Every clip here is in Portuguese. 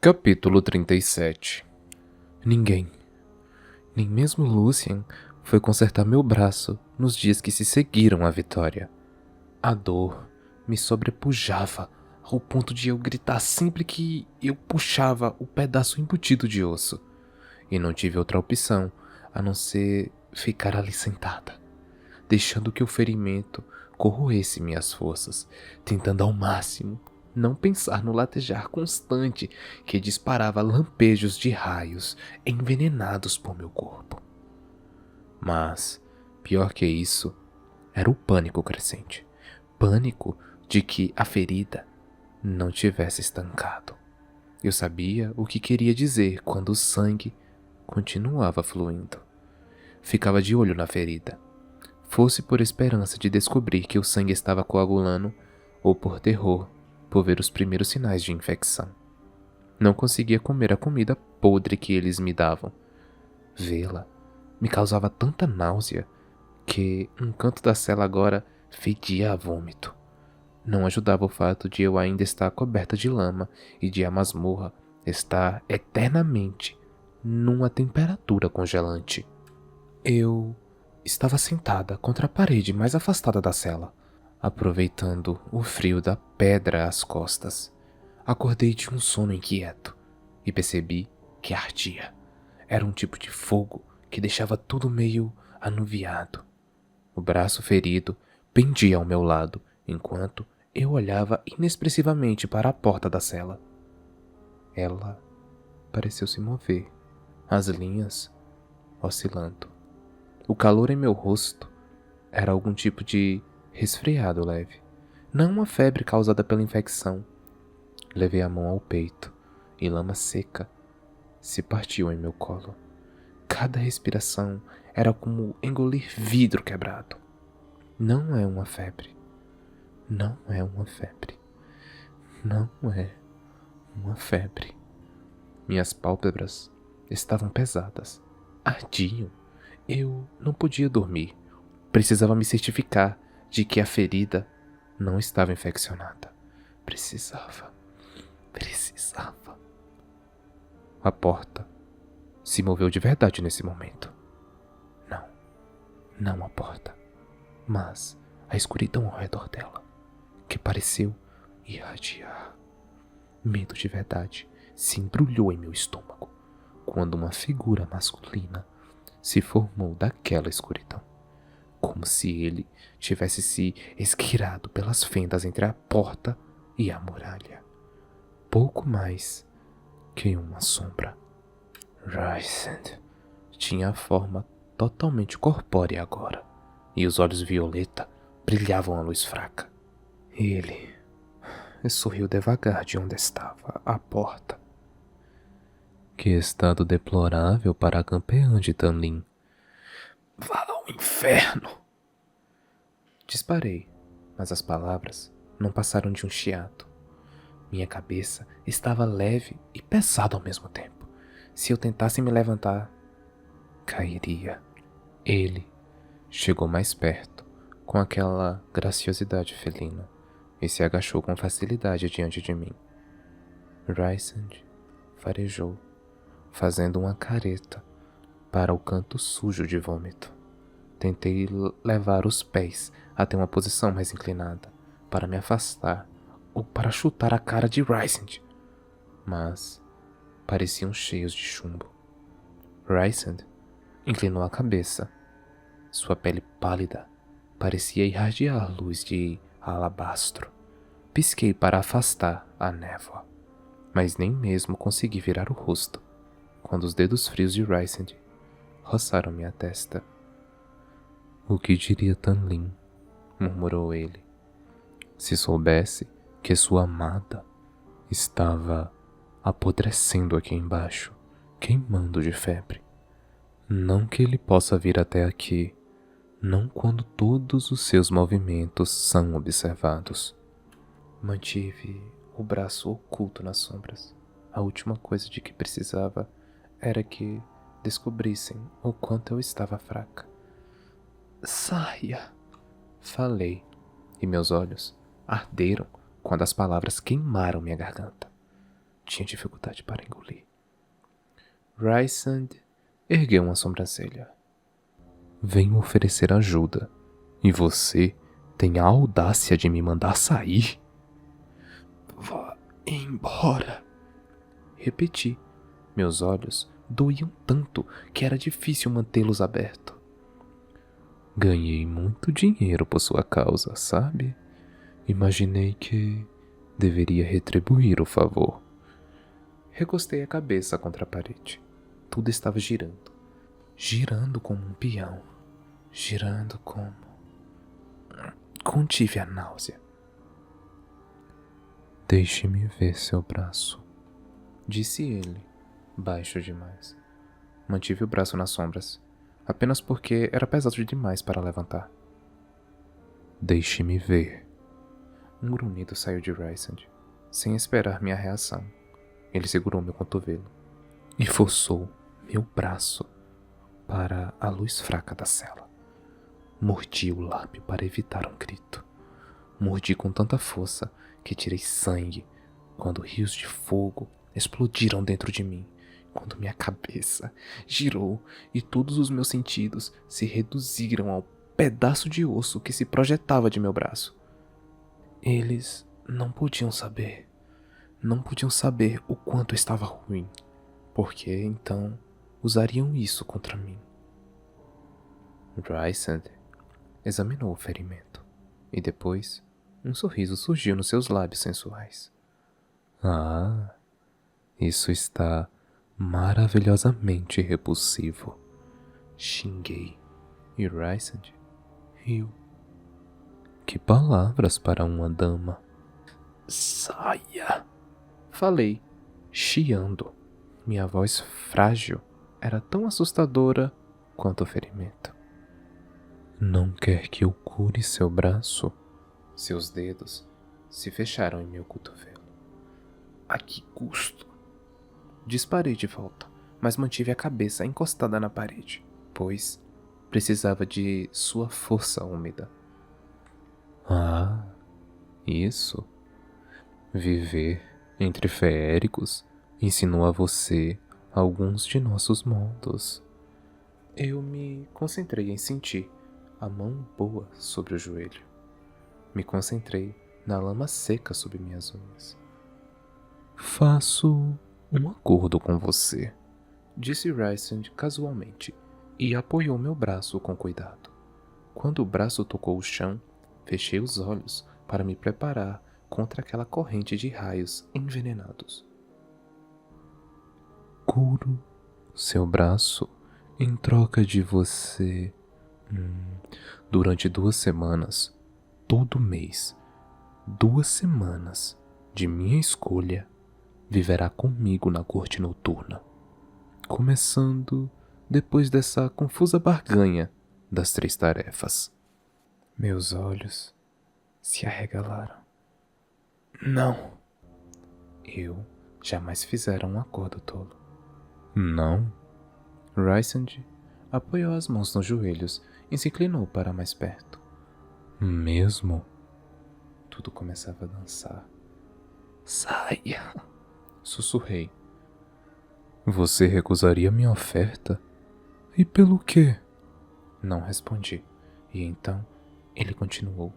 Capítulo 37. Ninguém, nem mesmo Lucien, foi consertar meu braço nos dias que se seguiram à vitória. A dor me sobrepujava ao ponto de eu gritar sempre que eu puxava o pedaço embutido de osso, e não tive outra opção a não ser ficar ali sentada, deixando que o ferimento corroesse minhas forças, tentando ao máximo não pensar no latejar constante que disparava lampejos de raios envenenados por meu corpo. Mas, pior que isso, era o pânico crescente. Pânico de que a ferida não tivesse estancado. Eu sabia o que queria dizer quando o sangue continuava fluindo. Ficava de olho na ferida, fosse por esperança de descobrir que o sangue estava coagulando ou por terror por ver os primeiros sinais de infecção. Não conseguia comer a comida podre que eles me davam. Vê-la me causava tanta náusea que um canto da cela agora fedia a vômito. Não ajudava o fato de eu ainda estar coberta de lama e de a masmorra estar eternamente numa temperatura congelante. Eu estava sentada contra a parede mais afastada da cela, aproveitando o frio da pedra às costas. Acordei de um sono inquieto e percebi que ardia. Era um tipo de fogo que deixava tudo meio anuviado. O braço ferido pendia ao meu lado, enquanto eu olhava inexpressivamente para a porta da cela. Ela pareceu se mover, as linhas oscilando. O calor em meu rosto era algum tipo de resfriado leve, não uma febre causada pela infecção. Levei a mão ao peito e lama seca se partiu em meu colo. Cada respiração era como engolir vidro quebrado. Não é uma febre. Não é uma febre. Não é uma febre. Minhas pálpebras estavam pesadas. Ardiam. Eu não podia dormir. Precisava me certificar de que a ferida não estava infeccionada. Precisava. A porta se moveu de verdade nesse momento. Não a porta, mas a escuridão ao redor dela, que pareceu irradiar. Medo de verdade se embrulhou em meu estômago quando uma figura masculina se formou daquela escuridão, como se ele tivesse se esgueirado pelas fendas entre a porta e a muralha. Pouco mais que uma sombra. Rysand tinha a forma totalmente corpórea agora, e os olhos violeta brilhavam à luz fraca. Ele sorriu devagar de onde estava, a porta. Que estado deplorável para a campeã de Tanlin. Vá ao inferno! Disparei, mas as palavras não passaram de um chiado. Minha cabeça estava leve e pesada ao mesmo tempo. Se eu tentasse me levantar, cairia. Ele chegou mais perto, com aquela graciosidade felina, e se agachou com facilidade diante de mim. Rysand farejou, fazendo uma careta para o canto sujo de vômito. Tentei levar os pés até uma posição mais inclinada, para me afastar ou para chutar a cara de Rysand, mas pareciam cheios de chumbo. Rysand inclinou a cabeça. Sua pele pálida parecia irradiar luz de alabastro. Pisquei para afastar a névoa, mas nem mesmo consegui virar o rosto, quando os dedos frios de Rysand roçaram minha testa. O que diria Tanlin? Murmurou ele. Se soubesse que sua amada estava apodrecendo aqui embaixo, queimando de febre. Não que ele possa vir até aqui, não quando todos os seus movimentos são observados. Mantive o braço oculto nas sombras. A última coisa de que precisava era que descobrissem o quanto eu estava fraca. Saia! Falei, e meus olhos arderam quando as palavras queimaram minha garganta. tinha dificuldade para engolir. Rysand ergueu uma sobrancelha. Venho oferecer ajuda, e você tem a audácia de me mandar sair? Vá embora. Repeti. Meus olhos doíam tanto que era difícil mantê-los abertos. Ganhei muito dinheiro por sua causa, sabe? Imaginei que deveria retribuir o favor. Recostei a cabeça contra a parede. Tudo estava girando. Girando como um peão. Girando como... Contive a náusea. Deixe-me ver seu braço, disse ele, baixo demais. Mantive o braço nas sombras, apenas porque era pesado demais para levantar. Deixe-me ver. Um grunhido saiu de Rysand, sem esperar minha reação. Ele segurou meu cotovelo e forçou meu braço para a luz fraca da cela. Mordi o lábio para evitar um grito. Mordi com tanta força que tirei sangue quando rios de fogo explodiram dentro de mim, quando minha cabeça girou e todos os meus sentidos se reduziram ao pedaço de osso que se projetava de meu braço. Eles não podiam saber o quanto estava ruim, porque então usariam isso contra mim. Rysand examinou o ferimento e depois um sorriso surgiu nos seus lábios sensuais. Ah, isso está maravilhosamente repulsivo. Xinguei e Rysand riu. Que palavras para uma dama. Saia! Falei, chiando. Minha voz frágil era tão assustadora quanto o ferimento. Não quer que eu cure seu braço? Seus dedos se fecharam em meu cotovelo. A que custo? Disparei de volta, mas mantive a cabeça encostada na parede, pois precisava de sua força úmida. Ah, isso. Viver entre feéricos ensinou a você alguns de nossos modos. Eu me concentrei em sentir a mão boa sobre o joelho. Me concentrei na lama seca sob minhas unhas. Faço um acordo com você, disse Rysand casualmente, e apoiou meu braço com cuidado. Quando o braço tocou o chão, fechei os olhos para me preparar contra aquela corrente de raios envenenados. Curo seu braço em troca de você. Durante 2 semanas, todo mês, 2 semanas de minha escolha, viverá comigo na corte noturna, começando depois dessa confusa barganha das 3 tarefas. Meus olhos se arregalaram. Não. Eu jamais fizera um acordo tolo. Não. Rysand apoiou as mãos nos joelhos e se inclinou para mais perto. Mesmo? Tudo começava a dançar. Saia! Sussurrei. Você recusaria minha oferta? E pelo quê? Não respondi. E então ele continuou.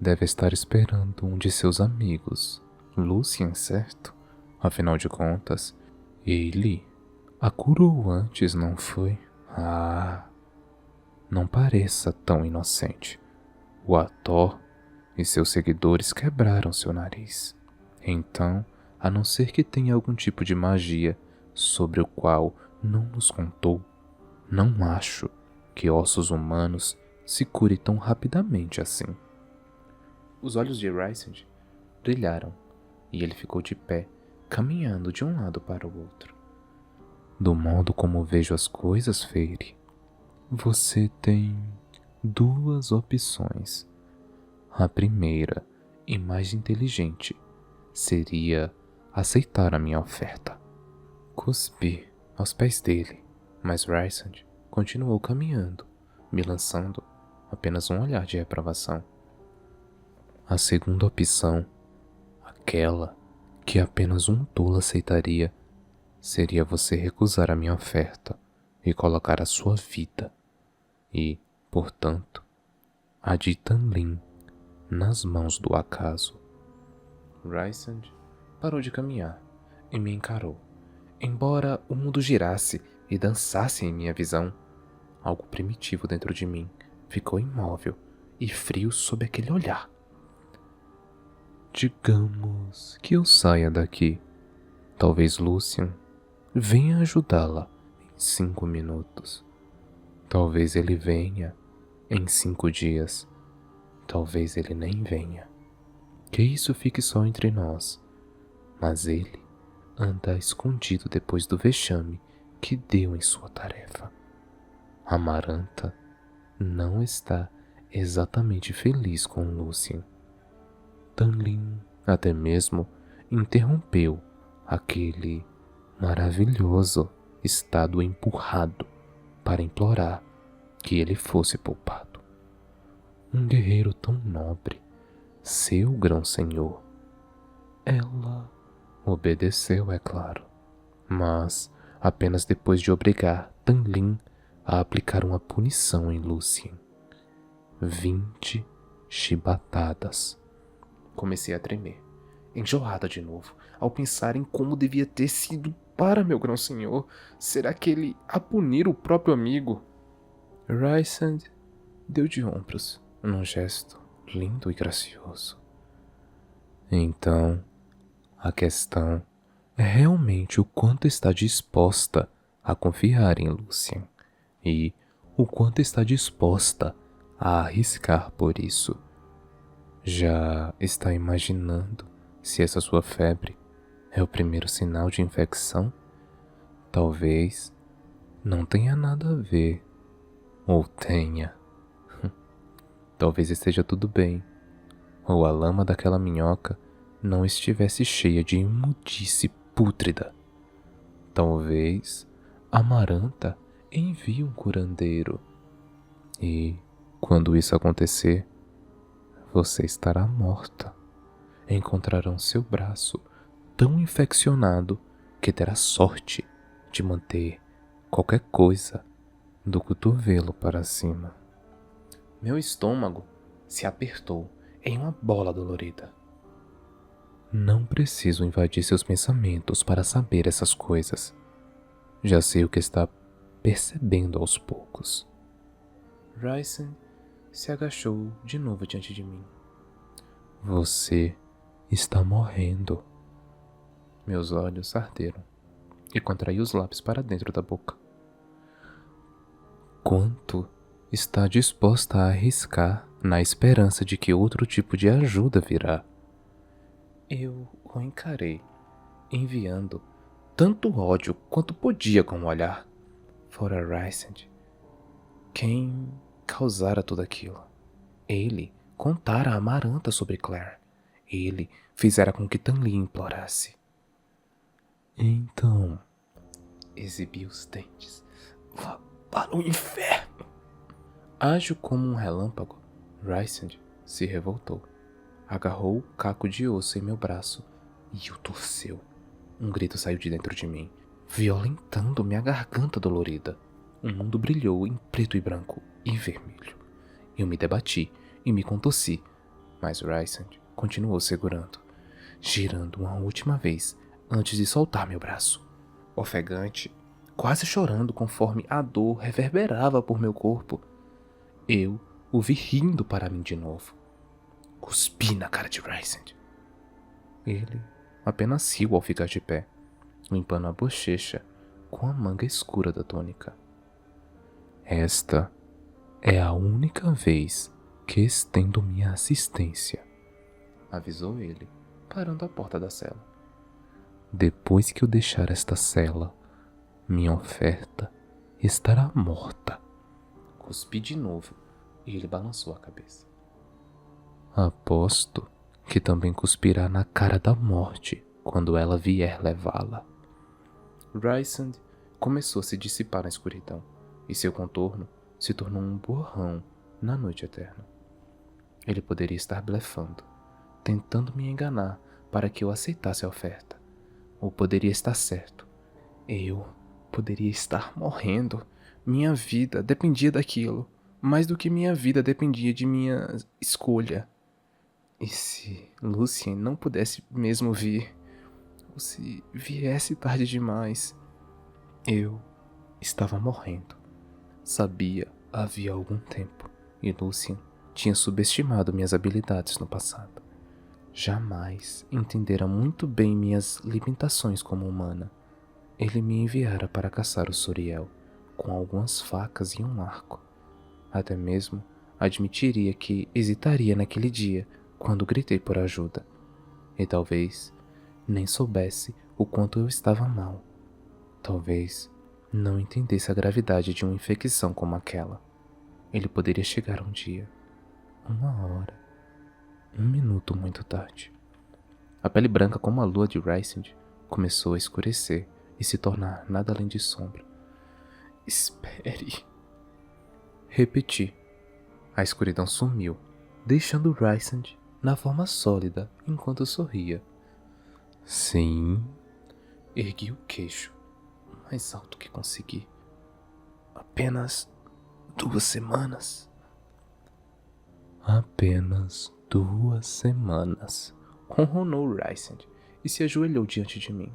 Deve estar esperando um de seus amigos, Lucien, certo? Afinal de contas, ele a curou antes, não foi? Ah, não pareça tão inocente. O Hathor e seus seguidores quebraram seu nariz. Então, a não ser que tenha algum tipo de magia sobre o qual não nos contou, não acho que ossos humanos se cure tão rapidamente assim. Os olhos de Rysand brilharam e ele ficou de pé, caminhando de um lado para o outro. Do modo como vejo as coisas, Feyre, você tem 2 opções. A primeira, e mais inteligente, seria aceitar a minha oferta. Cuspi aos pés dele, mas Rysand continuou caminhando, me lançando apenas um olhar de reprovação. A segunda opção, aquela que apenas um tolo aceitaria seria você recusar a minha oferta e colocar a sua vida e, portanto, a de Tanlin nas mãos do acaso. Rysand parou de caminhar e me encarou. Embora o mundo girasse e dançasse em minha visão, algo primitivo dentro de mim ficou imóvel e frio sob aquele olhar. Digamos que eu saia daqui. Talvez Lucian venha ajudá-la em 5 minutos. Talvez ele venha em 5 dias. Talvez ele nem venha. Que isso fique só entre nós. Mas ele anda escondido depois do vexame que deu em sua tarefa. Amaranta não está exatamente feliz com Lucian. Tanlin até mesmo interrompeu aquele maravilhoso estado empurrado para implorar que ele fosse poupado. Um guerreiro tão nobre, seu grão-senhor. Ela obedeceu, é claro, mas apenas depois de obrigar Tanlin a aplicar uma punição em Lucian. 20 chibatadas. Comecei a tremer, enjoada de novo, ao pensar em como devia ter sido para meu grão-senhor. Será que ele a punir o próprio amigo? Rysand deu de ombros, num gesto lindo e gracioso. Então, a questão é realmente o quanto está disposta a confiar em Lucian e o quanto está disposta a arriscar por isso. Já está imaginando se essa sua febre é o primeiro sinal de infecção? Talvez não tenha nada a ver, ou tenha. Talvez esteja tudo bem, ou a lama daquela minhoca não estivesse cheia de imundice pútrida. Talvez Amaranta envie um curandeiro e, quando isso acontecer, você estará morta. Encontrarão seu braço tão infeccionado que terá sorte de manter qualquer coisa do cotovelo para cima. Meu estômago se apertou em uma bola dolorida. Não preciso invadir seus pensamentos para saber essas coisas. Já sei o que está percebendo aos poucos. Rysand se agachou de novo diante de mim. Você está morrendo. Meus olhos arderam e contraí os lábios para dentro da boca. Quanto está disposta a arriscar na esperança de que outro tipo de ajuda virá? Eu o encarei, enviando tanto ódio quanto podia com o olhar. Fora Rysand, quem causara tudo aquilo? Ele contara a Amaranta sobre Claire. Ele fizera com que Tanlin implorasse. Então, exibi os dentes. Vá para o inferno! Ágil como um relâmpago, Rysand se revoltou. Agarrou o caco de osso em meu braço e o torceu. Um grito saiu de dentro de mim, violentando minha garganta dolorida. O mundo brilhou em preto e branco e vermelho. Eu me debati e me contorci, mas Rysand continuou segurando, girando uma última vez antes de soltar meu braço. Ofegante, quase chorando conforme a dor reverberava por meu corpo, eu o vi rindo para mim de novo. Cuspi na cara de Rysand. Ele apenas riu ao ficar de pé, limpando a bochecha com a manga escura da túnica. Esta é a única vez que estendo minha assistência, avisou ele, parando à porta da cela. Depois que eu deixar esta cela, minha oferta estará morta. Cuspi de novo e ele balançou a cabeça. Aposto que também cuspirá na cara da morte quando ela vier levá-la. Rysand começou a se dissipar na escuridão, e seu contorno se tornou um borrão na noite eterna. Ele poderia estar blefando, tentando me enganar para que eu aceitasse a oferta. Ou poderia estar certo. Eu poderia estar morrendo. Minha vida dependia daquilo, mais do que minha vida dependia de minha escolha. E se Lucien não pudesse mesmo vir, ou se viesse tarde demais, eu estava morrendo. Sabia havia algum tempo, e Lucien tinha subestimado minhas habilidades no passado. Jamais entendera muito bem minhas limitações como humana. Ele me enviara para caçar o Suriel, com algumas facas e um arco. Até mesmo admitiria que hesitaria naquele dia quando gritei por ajuda. E talvez nem soubesse o quanto eu estava mal. Talvez não entendesse a gravidade de uma infecção como aquela. Ele poderia chegar um dia, uma hora, um minuto muito tarde. A pele branca como a lua de Rysand começou a escurecer e se tornar nada além de sombra. Espere. Repeti. A escuridão sumiu, deixando Rysand na forma sólida enquanto sorria. Sim. Ergui o queixo, o mais alto que consegui. Apenas 2 semanas. Apenas 2 semanas. Ronronou Rysand e se ajoelhou diante de mim.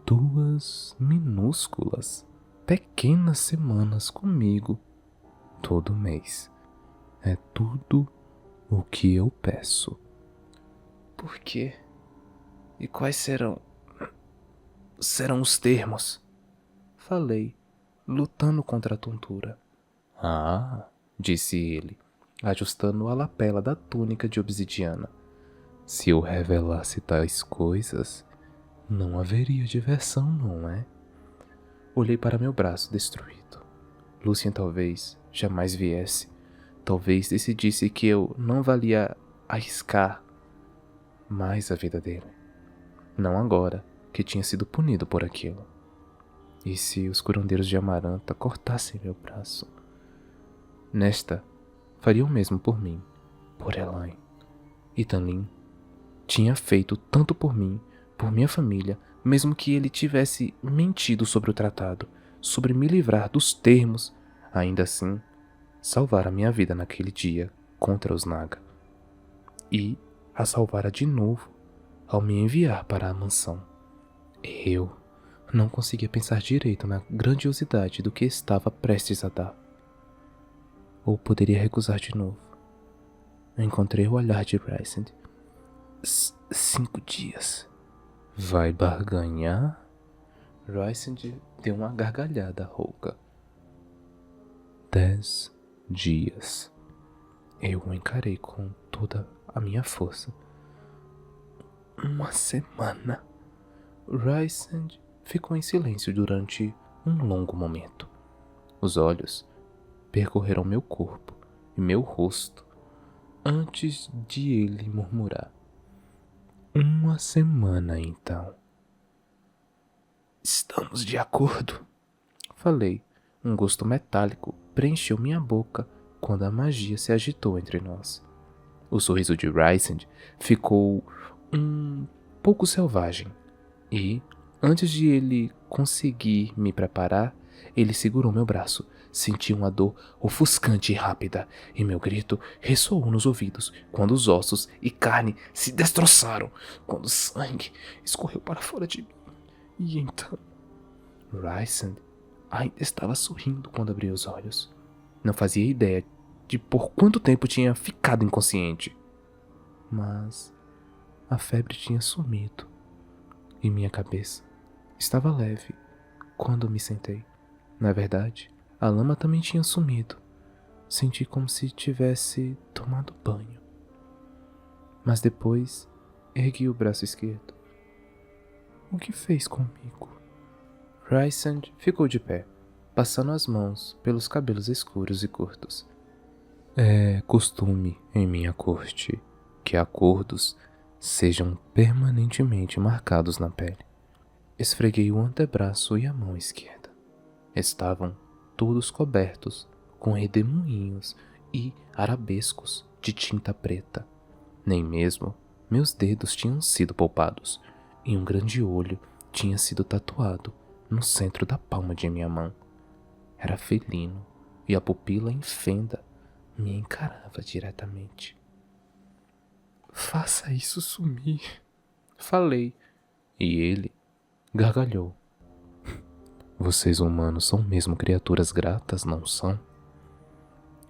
2 minúsculas, pequenas semanas comigo, todo mês. É tudo o que eu peço. Por quê? E quais serão os termos? Falei, lutando contra a tontura. Ah, disse ele, ajustando a lapela da túnica de obsidiana. Se eu revelasse tais coisas, não haveria diversão, não é? Olhei para meu braço destruído. Lucien talvez jamais viesse. Talvez decidisse que eu não valia arriscar mais a vida dele. Não agora, que tinha sido punido por aquilo. E se os curandeiros de Amaranta cortassem meu braço? Nesta, faria o mesmo por mim, por Elaine. E Tanlin tinha feito tanto por mim, por minha família, mesmo que ele tivesse mentido sobre o tratado, sobre me livrar dos termos, ainda assim, salvara minha vida naquele dia contra os Naga. E a salvara de novo ao me enviar para a mansão. Eu não conseguia pensar direito na grandiosidade do que estava prestes a dar. Ou poderia recusar de novo. Eu encontrei o olhar de Rysand. 5 dias. Vai barganhar? Rysand deu uma gargalhada rouca. 10 dias. Eu o encarei com toda a minha força. 1 semana. Rysand ficou em silêncio durante um longo momento. Os olhos percorreram meu corpo e meu rosto antes de ele murmurar. 1 semana, então. Estamos de acordo, falei. Um gosto metálico preencheu minha boca quando a magia se agitou entre nós. O sorriso de Rysand ficou um pouco selvagem e, antes de ele conseguir me preparar, ele segurou meu braço. Senti uma dor ofuscante e rápida, e meu grito ressoou nos ouvidos quando os ossos e carne se destroçaram, quando o sangue escorreu para fora de mim. E então, Rysand ainda estava sorrindo quando abri os olhos. Não fazia ideia de por quanto tempo tinha ficado inconsciente. Mas a febre tinha sumido, e minha cabeça estava leve quando me sentei. Na verdade, a lama também tinha sumido. Senti como se tivesse tomado banho. Mas depois, ergui o braço esquerdo. O que fez comigo? Rysand ficou de pé, passando as mãos pelos cabelos escuros e curtos. É costume em minha corte que acordos sejam permanentemente marcados na pele. Esfreguei o antebraço e a mão esquerda. Estavam todos cobertos com redemoinhos e arabescos de tinta preta. Nem mesmo Meus dedos tinham sido poupados e um grande olho tinha sido tatuado no centro da palma de minha mão. Era felino e a pupila em fenda me encarava diretamente. Faça isso sumir, falei, e ele gargalhou. Vocês humanos são mesmo criaturas gratas, não são?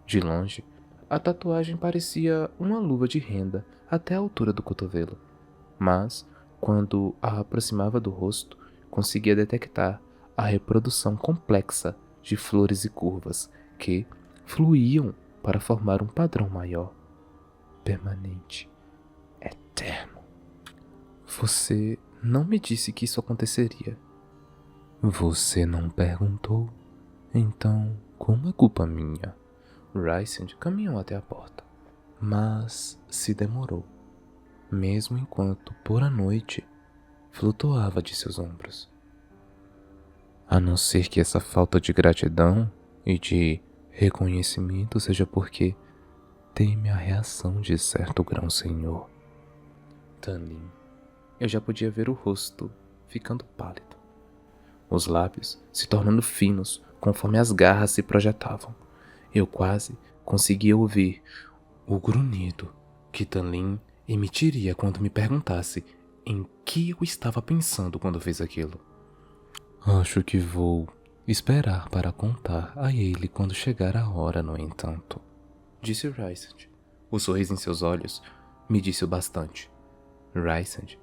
De longe, a tatuagem parecia uma luva de renda até a altura do cotovelo, mas, quando a aproximava do rosto, conseguia detectar a reprodução complexa de flores e curvas que fluíam para formar um padrão maior, permanente, eterno. Você não me disse que isso aconteceria. Você não perguntou? Então, como é culpa minha? Rysand caminhou até a porta, mas se demorou, mesmo enquanto, por a noite, flutuava de seus ombros. A não ser que essa falta de gratidão e de reconhecimento seja porque teme a reação de certo grão-senhor. Tanlin, eu já podia ver o rosto ficando pálido, os lábios se tornando finos conforme as garras se projetavam. Eu quase conseguia ouvir o grunhido que Tanlin emitiria quando me perguntasse em que eu estava pensando quando fez aquilo. Acho que vou esperar para contar a ele quando chegar a hora, no entanto, disse Rysand. O sorriso em seus olhos me disse o bastante. Rysand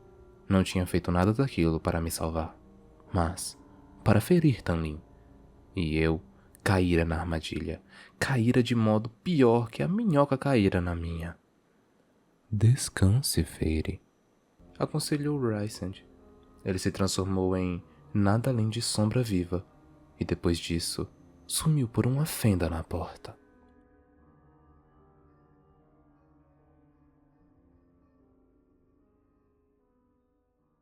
não tinha feito nada daquilo para me salvar, mas para ferir Tanlin. E eu caíra na armadilha, caíra de modo pior que a minhoca caíra na minha. Descanse, Fere, aconselhou Rysand. Ele se transformou em nada além de sombra viva, e depois disso, sumiu por uma fenda na porta.